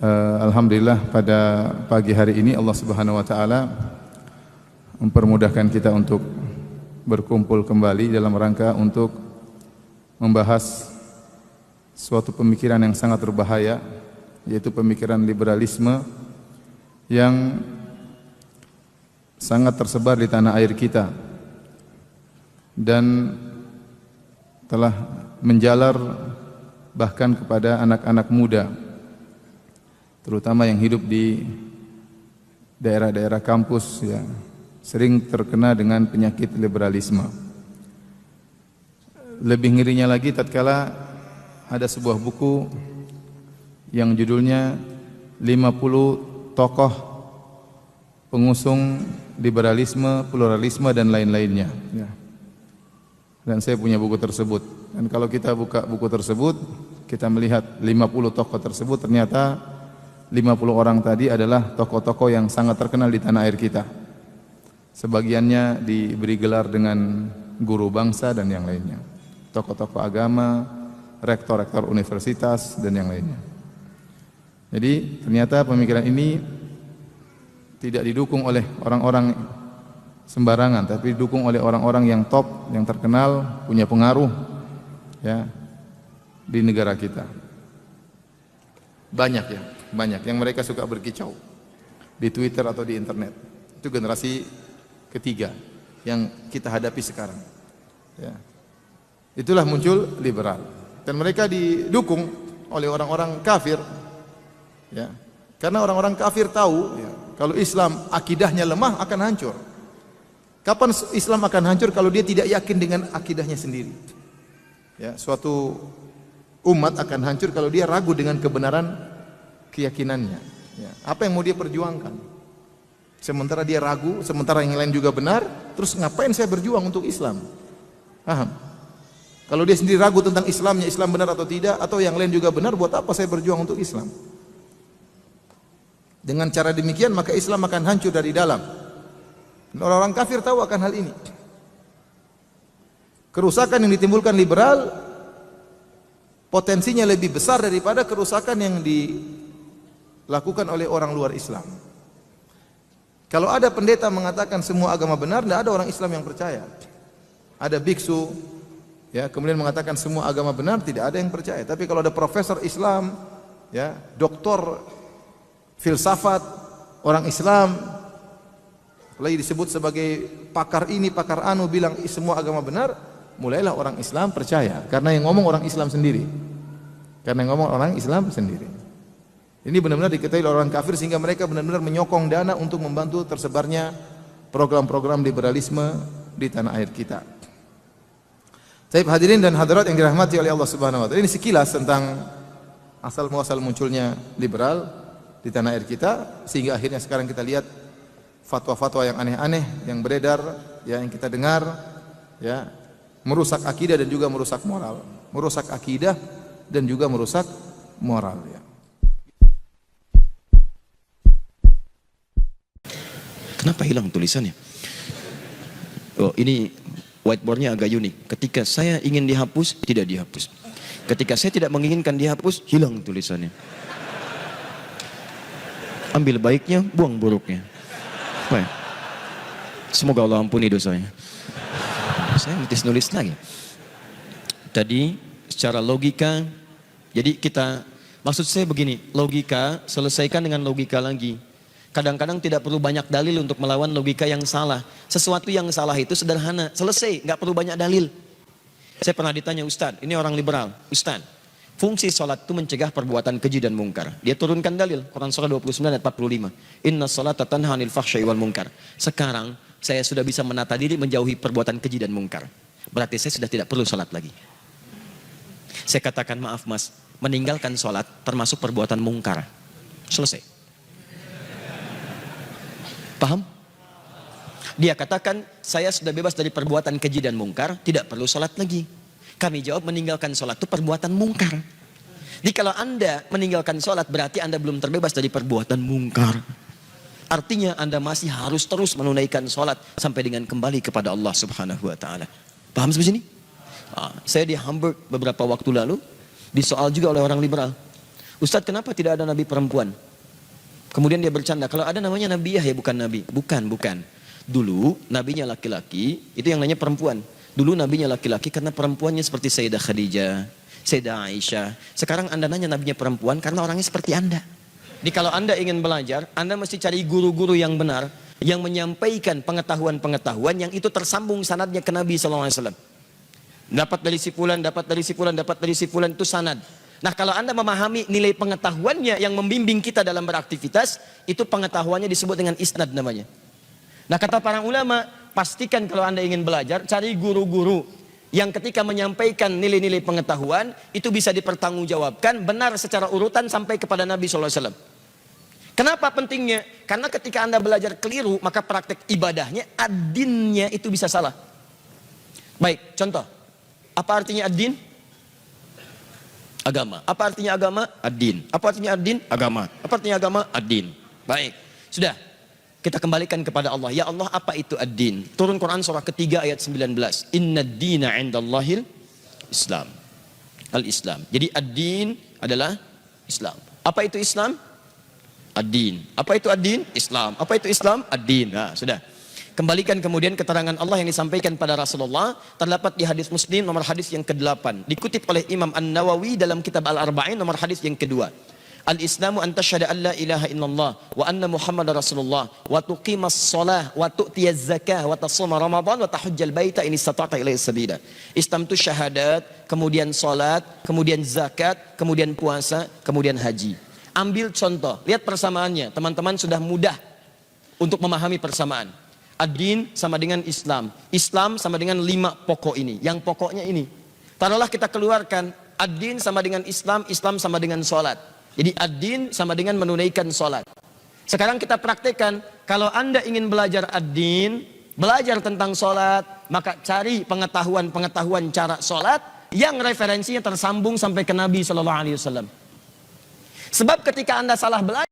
Alhamdulillah pada pagi hari ini Allah Subhanahu wa taala mempermudahkan kita untuk berkumpul kembali dalam rangka untuk membahas suatu pemikiran yang sangat berbahaya, yaitu pemikiran liberalisme yang sangat tersebar di tanah air kita dan telah menjalar bahkan kepada anak-anak muda, terutama yang hidup di daerah-daerah kampus yang sering terkena dengan penyakit liberalisme. Lebih ngerinya lagi tatkala ada sebuah buku yang judulnya 50 tokoh pengusung liberalisme, pluralisme dan lain-lainnya. Dan saya punya buku tersebut. Dan kalau kita buka buku tersebut, kita melihat 50 tokoh tersebut, ternyata 50 orang tadi adalah tokoh-tokoh yang sangat terkenal di tanah air kita. Sebagiannya diberi gelar dengan guru bangsa dan yang lainnya. Tokoh-tokoh agama, rektor-rektor universitas dan yang lainnya. Jadi ternyata pemikiran ini tidak didukung oleh orang-orang sembarangan, tapi didukung oleh orang-orang yang top, yang terkenal, punya pengaruh ya di negara kita. Banyak yang mereka suka berkicau di Twitter atau di internet. Itu generasi ketiga yang kita hadapi sekarang. Ya. Itulah muncul liberal dan mereka didukung oleh orang-orang kafir. Ya. Karena orang-orang kafir tahu ya, kalau Islam akidahnya lemah akan hancur. Kapan Islam akan hancur kalau dia tidak yakin dengan akidahnya sendiri? Ya, suatu umat akan hancur kalau dia ragu dengan kebenaran keyakinannya. Ya, apa yang mau dia perjuangkan? Sementara dia ragu, sementara yang lain juga benar, terus ngapain saya berjuang untuk Islam? Paham? Kalau dia sendiri ragu tentang Islamnya, Islam benar atau tidak, atau yang lain juga benar, buat apa saya berjuang untuk Islam? Dengan cara demikian maka Islam akan hancur dari dalam. Orang-orang kafir tahu akan hal ini. Kerusakan yang ditimbulkan liberal potensinya lebih besar daripada kerusakan yang dilakukan oleh orang luar Islam. Kalau ada pendeta mengatakan semua agama benar, tidak ada orang Islam yang percaya. Ada biksu ya kemudian mengatakan semua agama benar, tidak ada yang percaya. Tapi kalau ada profesor Islam ya, doktor filsafat orang Islam, lagi disebut sebagai pakar ini, pakar anu, bilang semua agama benar, mulailah orang Islam percaya. Karena yang ngomong orang Islam sendiri. Karena yang ngomong orang Islam sendiri. Ini benar-benar diketahui oleh orang kafir sehingga mereka benar-benar menyokong dana untuk membantu tersebarnya program-program liberalisme di tanah air kita. Baik hadirin dan hadirat yang dirahmati oleh Allah Subhanahu wa taala. Ini sekilas tentang asal muasal munculnya liberal di tanah air kita sehingga akhirnya sekarang kita lihat fatwa-fatwa yang aneh-aneh yang beredar ya, yang kita dengar ya, merusak akidah dan juga merusak moral. Merusak akidah dan juga merusak moral ya. Kenapa hilang tulisannya? Oh, ini whiteboardnya agak unik. Ketika saya ingin dihapus, tidak dihapus. Ketika saya tidak menginginkan dihapus, hilang tulisannya. Ambil baiknya, buang buruknya. Baik. Semoga Allah ampuni dosanya. Saya mesti nulis lagi. Tadi secara logika, jadi kita, maksud saya begini, logika selesaikan dengan logika lagi. Kadang-kadang tidak perlu banyak dalil untuk melawan logika yang salah. Sesuatu yang salah itu sederhana, selesai, nggak perlu banyak dalil. Saya pernah ditanya Ustadz, ini orang liberal, Ustadz, fungsi sholat itu mencegah perbuatan keji dan mungkar. Dia turunkan dalil, Quran surah 29 ayat 45. Inna sholata tanha 'anil fahsya'i wal munkar. Sekarang saya sudah bisa menata diri menjauhi perbuatan keji dan mungkar. Berarti saya sudah tidak perlu sholat lagi. Saya katakan maaf mas, meninggalkan sholat termasuk perbuatan mungkar. Selesai. Paham? Dia katakan saya sudah bebas dari perbuatan keji dan mungkar, tidak perlu sholat lagi. Kami jawab meninggalkan sholat itu perbuatan mungkar. Jadi kalau anda meninggalkan sholat berarti anda belum terbebas dari perbuatan mungkar. Artinya anda masih harus terus menunaikan sholat sampai dengan kembali kepada Allah Subhanahu wa Ta'ala. Paham sampai sini? Saya di Hamburg beberapa waktu lalu disoal juga oleh orang liberal. Ustadz, kenapa tidak ada nabi perempuan? Kemudian dia bercanda, kalau ada namanya Nabiyah ya bukan nabi. Bukan. Dulu nabinya laki-laki, itu yang namanya perempuan. Dulu nabinya laki-laki karena perempuannya seperti Sayyidah Khadijah, Sayyidah Aisyah. Sekarang Anda nanya nabinya perempuan karena orangnya seperti Anda. Jadi kalau Anda ingin belajar, Anda mesti cari guru-guru yang benar, yang menyampaikan pengetahuan-pengetahuan yang itu tersambung sanadnya ke Nabi SAW. Dapat dari si fulan, dapat dari si fulan, dapat dari si fulan, itu sanad. Nah, kalau Anda memahami nilai pengetahuannya yang membimbing kita dalam beraktivitas, itu pengetahuannya disebut dengan isnad namanya. Nah, kata para ulama, pastikan kalau Anda ingin belajar, cari guru-guru yang ketika menyampaikan nilai-nilai pengetahuan, itu bisa dipertanggungjawabkan benar secara urutan sampai kepada Nabi SAW. Kenapa pentingnya? Karena ketika Anda belajar keliru, maka praktek ibadahnya, ad-dinnya itu bisa salah. Baik, contoh. Apa artinya ad-din? Agama. Apa artinya agama? Ad-din. Apa artinya ad-din? Agama. Apa artinya agama? Ad-din. Baik. Sudah. Kita kembalikan kepada Allah. Ya Allah, apa itu ad-din? Turun Quran surah ketiga ayat 19. Inna ad-dina 'indallahil Islam. Al-Islam. Jadi ad-din adalah Islam. Apa itu Islam? Ad-din. Apa itu ad-din? Islam. Apa itu Islam? Ad-din. Nah, sudah. Kembalikan kemudian keterangan Allah yang disampaikan pada Rasulullah terdapat di hadis Muslim nomor hadis yang ke-8, dikutip oleh Imam An-Nawawi dalam kitab Al-Arba'in nomor hadis yang kedua. Al-Islamu an tashhada an la ilaha illallah wa anna Muhammadar Rasulullah wa tuqimas shalah wa tu'tiyaz zakah wa tasuma Ramadan wa tahujjal baita in istata'ta ilaihi sabila. Islam itu syahadat, kemudian salat, kemudian zakat, kemudian puasa, kemudian haji. Ambil contoh, lihat persamaannya. Teman-teman sudah mudah untuk memahami persamaan. Ad-din sama dengan Islam. Islam sama dengan 5 pokok ini. Yang pokoknya ini. Taruhlah kita keluarkan. Ad-din sama dengan Islam. Islam sama dengan sholat. Jadi ad-din sama dengan menunaikan sholat. Sekarang kita praktekkan. Kalau Anda ingin belajar ad-din, belajar tentang sholat, maka cari pengetahuan-pengetahuan cara sholat yang referensinya tersambung sampai ke Nabi SAW. Sebab ketika Anda salah belajar,